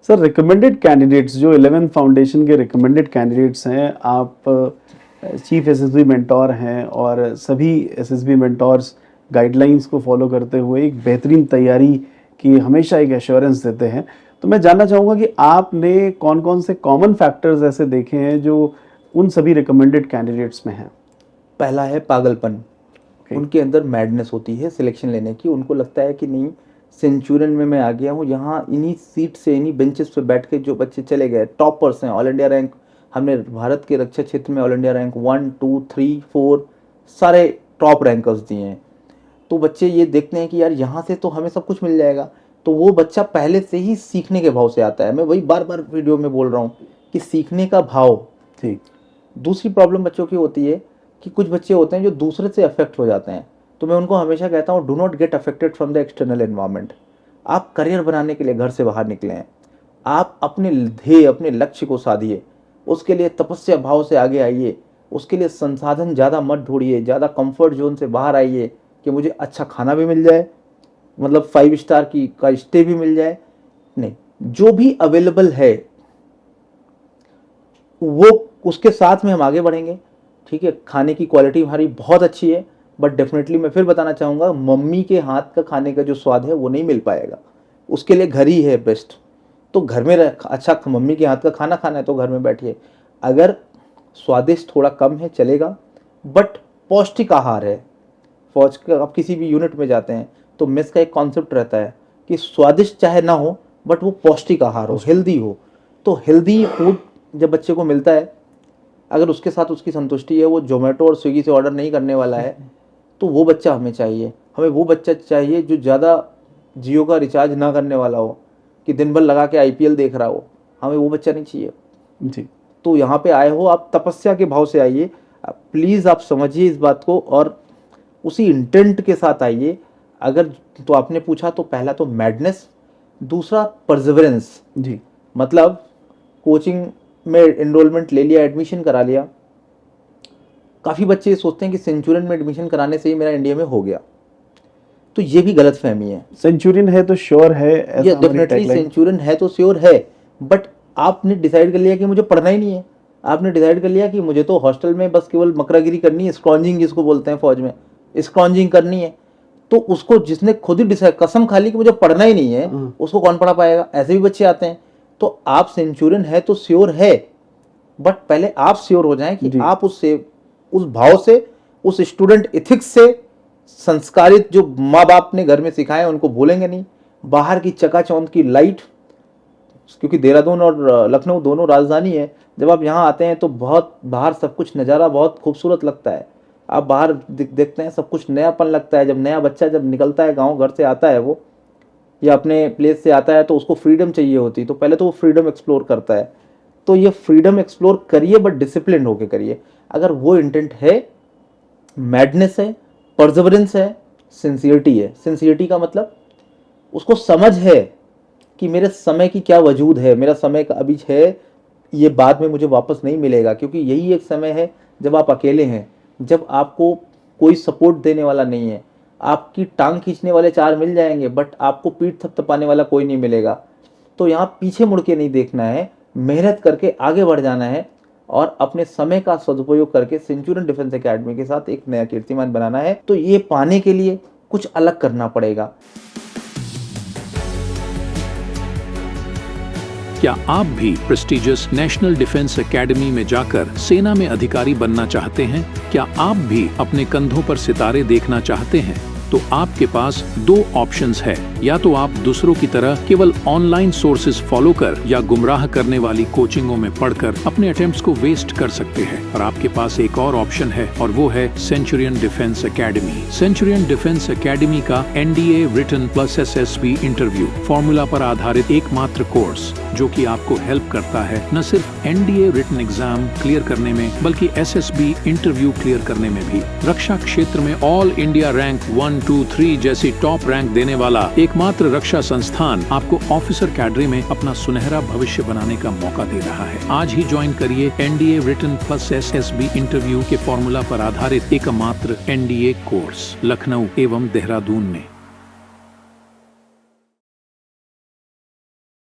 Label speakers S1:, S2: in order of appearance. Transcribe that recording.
S1: Sir recommended candidates जो 11 foundation के recommended candidates हैं, आप चीफ एसएसबी मेंटोर हैं और सभी एसएसबी मेंटोर्स गाइडलाइंस को फॉलो करते हुए एक बेहतरीन तैयारी की हमेशा एक एश्योरेंस देते हैं। तो मैं जानना चाहूँगा कि आपने कौन कौन से कॉमन फैक्टर्स ऐसे देखे हैं जो उन सभी रिकमेंडेड कैंडिडेट्स में हैं?
S2: पहला है पागलपन। उनके अंदर मैडनेस होती है सिलेक्शन लेने की। उनको लगता है कि नहीं, सेंचुरियन में मैं आ गया हूँ, यहाँ इन्हीं सीट से इन्हीं बेंचेस पे बैठ के जो बच्चे चले गए टॉपर्स हैं, ऑल इंडिया रैंक, हमने भारत के रक्षा क्षेत्र में ऑल इंडिया रैंक 1, 2, 3, 4 सारे टॉप रैंकर्स दिए हैं। तो बच्चे ये देखते हैं कि यार यहाँ से तो हमें सब कुछ मिल जाएगा, तो वो बच्चा पहले से ही सीखने के भाव से आता है। मैं वही बार बार वीडियो में बोल रहा हूँ कि सीखने का भाव।
S1: ठीक।
S2: दूसरी प्रॉब्लम बच्चों की होती है कि कुछ बच्चे होते हैं जो दूसरे से अफेक्ट हो जाते हैं। तो मैं उनको हमेशा कहता हूँ, do not get affected from the external environment. आप करियर बनाने के लिए घर से बाहर निकले हैं, आप अपने ध्येय अपने लक्ष्य को साधिए, उसके लिए तपस्या भाव से आगे आइए, उसके लिए संसाधन ज़्यादा मत ढूंढिए, ज़्यादा कंफर्ट जोन से बाहर आइए कि मुझे अच्छा खाना भी मिल जाए, मतलब 5 स्टार का स्टे भी मिल जाए। नहीं, जो भी अवेलेबल है वो उसके साथ में हम आगे बढ़ेंगे। ठीक है, खाने की क्वालिटी हमारी बहुत अच्छी है, बट डेफिनेटली मैं फिर बताना चाहूँगा, मम्मी के हाथ का खाने का जो स्वाद है वो नहीं मिल पाएगा। उसके लिए घर ही है बेस्ट। तो घर में अच्छा मम्मी के हाथ का खाना खाना है तो घर में बैठिए। अगर स्वादिष्ट थोड़ा कम है चलेगा, बट पौष्टिक आहार है। फौज का आप किसी भी यूनिट में जाते हैं तो मेस का एक कॉन्सेप्ट रहता है कि स्वादिष्ट चाहे ना हो बट वो पौष्टिक आहार हो, हेल्दी हो। तो हेल्दी फूड जब बच्चे को मिलता है, अगर उसके साथ उसकी संतुष्टि है, वो जोमेटो और स्विगी से ऑर्डर नहीं करने वाला है, तो वो बच्चा हमें चाहिए। हमें वो बच्चा चाहिए जो ज़्यादा जियो का रिचार्ज ना करने वाला हो, कि दिन भर लगा के आईपीएल देख रहा हो। हमें वो बच्चा नहीं चाहिए
S1: जी।
S2: तो यहाँ पे आए हो आप तपस्या के भाव से आइए, प्लीज़ आप समझिए इस बात को और उसी इंटेंट के साथ आइए। अगर तो आपने पूछा तो पहला तो मैडनेस, दूसरा परसिवरेंस।
S1: जी।
S2: मतलब कोचिंग में एनरोलमेंट ले लिया, एडमिशन करा लिया। काफ़ी बच्चे सोचते हैं कि सेंचुरियन में एडमिशन कराने से ही मेरा इंडिया में हो गया, तो ये भी गलत फहमी है।
S1: सेंचुरियन है तो श्योर है,
S2: ये डेफिनेटली सेंचुरियन है तो श्योर है, बट आपने डिसाइड कर लिया कि मुझे पढ़ना ही नहीं है। आपने डिसाइड कर लिया कि मुझे तो हॉस्टल में बस केवल मकरागिरी करनी है, स्क्रॉन्जिंग जिसको बोलते हैं फौज में, स्क्रॉन्जिंग करनी है। तो उसको जिसने खुद ही डिसाइड कसम खा ली कि मुझे पढ़ना ही नहीं है, उसको कौन पढ़ा पाएगा? ऐसे भी बच्चे आते हैं। तो आप सेंचुरियन है तो श्योर है, बट पहले आप श्योर हो जाएं कि आप उस भाव से, उस स्टूडेंट एथिक्स से संस्कारित जो माँ बाप ने घर में सिखाए उनको भूलेंगे नहीं। बाहर की चकाचौंध की लाइट, क्योंकि देहरादून और लखनऊ दोनों राजधानी है, जब आप यहाँ आते हैं तो बहुत बाहर सब कुछ नज़ारा बहुत खूबसूरत लगता है। आप बाहर देखते हैं सब कुछ नयापन लगता है। जब नया बच्चा जब निकलता है गांव घर से आता है वो, या अपने प्लेस से आता है, तो उसको फ्रीडम चाहिए होती, तो पहले तो वो फ्रीडम एक्सप्लोर करता है। तो ये फ्रीडम एक्सप्लोर करिए, बट डिसिप्लिन होके करिए। अगर वो इंटेंट है, मैडनेस है, परसिवरेंस है, सिंसियरिटी है। सिंसियरिटी का मतलब उसको समझ है कि मेरे समय की क्या वजूद है, मेरा समय का अभी है, ये बाद में मुझे वापस नहीं मिलेगा। क्योंकि यही एक समय है जब आप अकेले हैं, जब आपको कोई सपोर्ट देने वाला नहीं है। आपकी टांग खींचने वाले 4 मिल जाएंगे, बट आपको पीठ थपथपाने वाला कोई नहीं मिलेगा। तो यहाँ पीछे मुड़ के नहीं देखना है, मेहनत करके आगे बढ़ जाना है और अपने समय का सदुपयोग करके सेंचुरियन डिफेंस एकेडमी के साथ एक नया कीर्तिमान बनाना है। तो ये पाने के लिए कुछ अलग करना पड़ेगा।
S3: क्या आप भी प्रेस्टिजियस नेशनल डिफेंस एकेडमी में जाकर सेना में अधिकारी बनना चाहते हैं? क्या आप भी अपने कंधों पर सितारे देखना चाहते हैं? तो आपके पास 2 ऑप्शंस है। या तो आप दूसरों की तरह केवल ऑनलाइन सोर्सेज फॉलो कर या गुमराह करने वाली कोचिंगों में पढ़कर अपने अटेम्प्ट्स को वेस्ट कर सकते हैं, और आपके पास एक और ऑप्शन है, और वो है Centurion Defence Academy. Centurion Defence Academy का NDA written plus SSB interview formula पर आधारित एकमात्र कोर्स, जो कि आपको हेल्प करता है न सिर्फ एनडीए रिटन एग्जाम क्लियर करने में, बल्कि एसएसबी इंटरव्यू क्लियर करने में भी। रक्षा क्षेत्र में ऑल इंडिया रैंक 1, 2, 3 जैसी टॉप रैंक देने वाला एकमात्र रक्षा संस्थान आपको ऑफिसर कैडरे में अपना सुनहरा भविष्य बनाने का मौका दे रहा है। आज ही ज्वाइन करिए NDA written plus SSB interview के फॉर्मूला पर आधारित एकमात्र एनडीए कोर्स लखनऊ एवं देहरादून में।